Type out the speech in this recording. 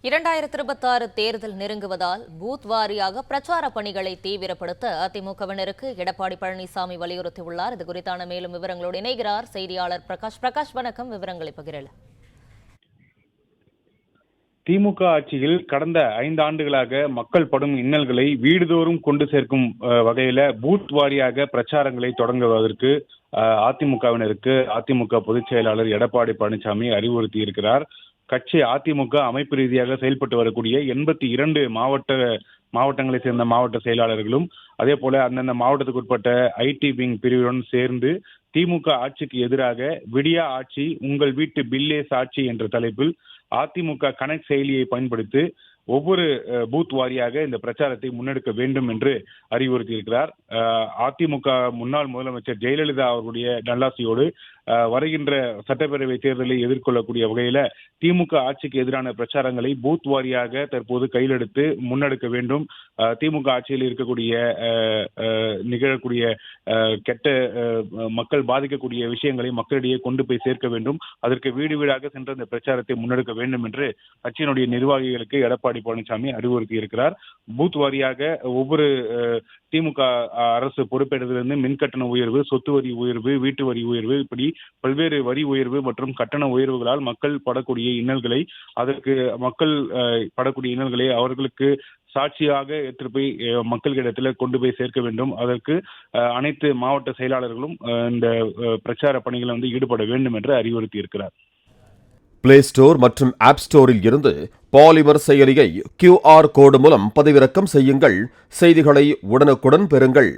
2026 தேர்தல் நெருங்குவதால் பூத் வாரியாக பிரச்சார பணிகளை தீவிரப்படுத்த அதிமுகவினருக்கு எடப்பாடி பழனிசாமி வலியுறுத்தியுள்ளார். இது குறித்தான மேலும் விவரங்களோடு இணைகிறார் செய்தியாளர் பிரகாஷ். பிரகாஷ், வணக்கம். விவரங்களை பகிரலாம். திமுக ஆட்சியில் கடந்த 5 ஆண்டுகளாக மக்கள் படும் இன்னல்களை வீடுதோறும் கொண்டு சேர்க்கும் வகையில பூத் வாரியாக பிரச்சாரங்களை தொடங்குவதற்கு அதிமுகவினருக்கு அதிமுக பொதுச் செயலாளர் எடப்பாடி பழனிசாமி அறிவுறுத்தி இருக்கிறார். கட்சி அதிமுக அமைப்பு ரீதியாக செயல்பட்டு வரக்கூடிய 82 மாவட்டங்களை சேர்ந்த மாவட்ட செயலாளர்களும் அதே போல அந்தந்த மாவட்டத்துக்கு உட்பட்ட ஐடி விங் பிரிவுடன் சேர்ந்து திமுக ஆட்சிக்கு எதிராக விடியா ஆட்சி உங்கள் வீட்டு பில்லேஸ் ஆட்சி என்ற தலைப்பில் அதிமுக கனெக்ட் செயலியை பயன்படுத்தி ஒவ்வொரு பூத் வாரியாக இந்த பிரச்சாரத்தை முன்னெடுக்க வேண்டும் என்று அறிவுறுத்தியிருக்கிறார். அதிமுக முன்னாள் முதலமைச்சர் ஜெயலலிதா அவர்களுடைய நல்லாசியோடு வருகின்ற சட்டப்பேரவை தேர்தலை எதிர்கொள்ளக்கூடிய வகையில திமுக ஆட்சிக்கு எதிரான பிரச்சாரங்களை பூத் வாரியாக தற்போது கையிலெடுத்து முன்னெடுக்க வேண்டும். திமுக ஆட்சியில் இருக்கக்கூடிய நிகழக்கூடிய கெட்ட மக்கள் பாதிக்கக்கூடிய விஷயங்களை மக்களிடையே கொண்டு போய் சேர்க்க வேண்டும். அதற்கு வீடு வீடாக சென்று அந்த பிரச்சாரத்தை முன்னெடுக்க வேண்டும் என்று கட்சியினுடைய நிர்வாகிகளுக்கு எடப்பாடி பழனிசாமி அறிவுறுத்தி இருக்கிறார். பூத் வாரியாக ஒவ்வொரு திமுக அரசு பொறுப்பேற்றதிலிருந்து மின்கட்டண உயர்வு, சொத்து வரி உயர்வு, வீட்டு வரி உயர்வு, இப்படி பல்வேறு வரி உயர்வு மற்றும் கட்டண உயர்வுகளால் மக்கள் படக்கூடிய இன்னல்களை அவர்களுக்கு சாட்சியாக எடுத்து போய் மக்களிடத்தில் கொண்டு போய் சேர்க்க வேண்டும். அதற்கு அனைத்து மாவட்ட செயலாளர்களும் இந்த பிரச்சார பணிகளை ஈடுபட வேண்டும் என்று அறிவுறுத்தி இருக்கிறார். பிளே ஸ்டோர் மற்றும் ஆப் ஸ்டோரில் இருந்து பாலிமர் செயலியை QR கோடு மூலம் பதிவிறக்கம் செய்யுங்கள். செய்திகளை உடனுக்குடன் பெறுங்கள்.